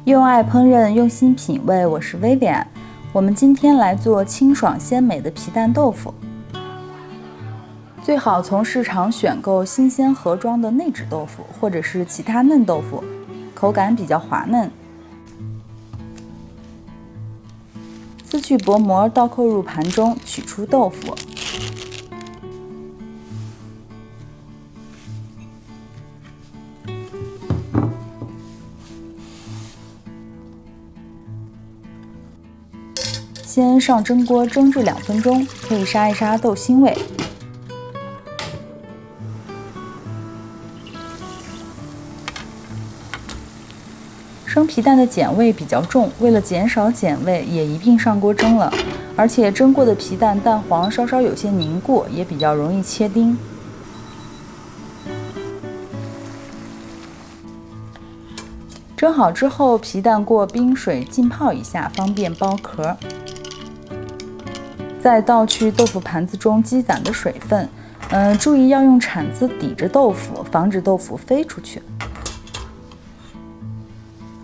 用爱烹饪，用心品味，我是 Vivian。我们今天来做清爽鲜美的皮蛋豆腐。最好从市场选购新鲜盒装的内酯豆腐，或者是其他嫩豆腐，口感比较滑嫩。撕去薄膜，倒扣入盘中，取出豆腐。先上蒸锅蒸至2分钟，可以杀一杀豆腥味。生皮蛋的碱味比较重，为了减少碱味，也一并上锅蒸了。而且蒸过的皮蛋蛋黄稍稍有些凝固，也比较容易切丁。蒸好之后，皮蛋过冰水浸泡一下，方便剥壳。再倒去豆腐盘子中积攒的水分，注意要用铲子抵着豆腐，防止豆腐飞出去。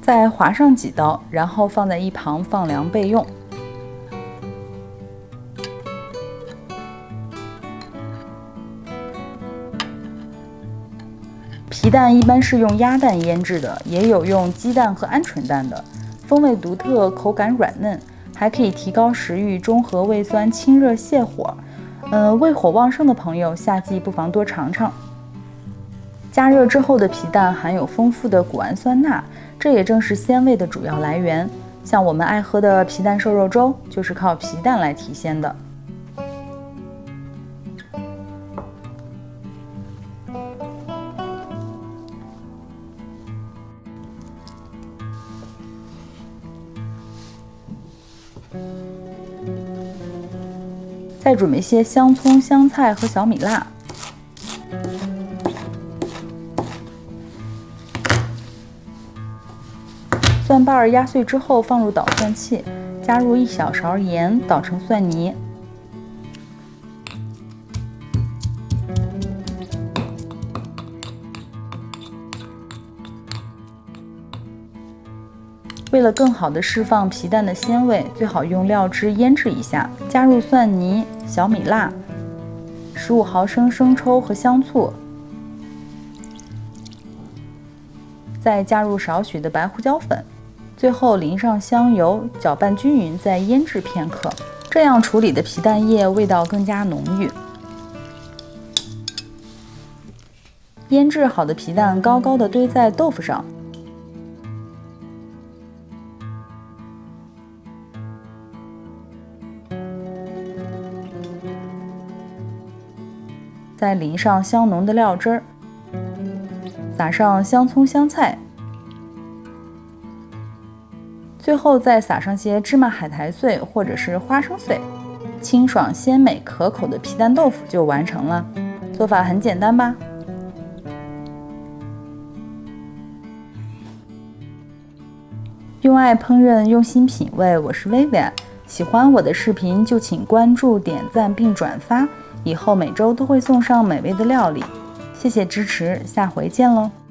再划上几刀，然后放在一旁放凉备用。皮蛋一般是用鸭蛋腌制的，也有用鸡蛋和鹌鹑蛋的，风味独特，口感软嫩。还可以提高食欲，中和胃酸，清热泻火。胃火旺盛的朋友，夏季不妨多尝尝。加热之后的皮蛋含有丰富的谷氨酸钠，这也正是鲜味的主要来源。像我们爱喝的皮蛋瘦肉粥，就是靠皮蛋来提鲜的。再准备些香葱、香菜和小米辣。蒜瓣压碎之后放入捣蒜器，加入1小勺盐，捣成蒜泥。为了更好地释放皮蛋的鲜味，最好用料汁腌制一下，加入蒜泥、小米辣、15毫升生抽和香醋，再加入少许的白胡椒粉，最后淋上香油，搅拌均匀，再腌制片刻。这样处理的皮蛋液味道更加浓郁。腌制好的皮蛋高高的堆在豆腐上。再淋上香浓的料汁儿，撒上香葱、香菜，最后再撒上些芝麻海苔碎或者是花生碎，清爽鲜美可口的皮蛋豆腐就完成了。做法很简单吧？用爱烹饪，用心品味，我是 Vivian。喜欢我的视频就请关注、点赞并转发。以后每周都会送上美味的料理，谢谢支持，下回见喽。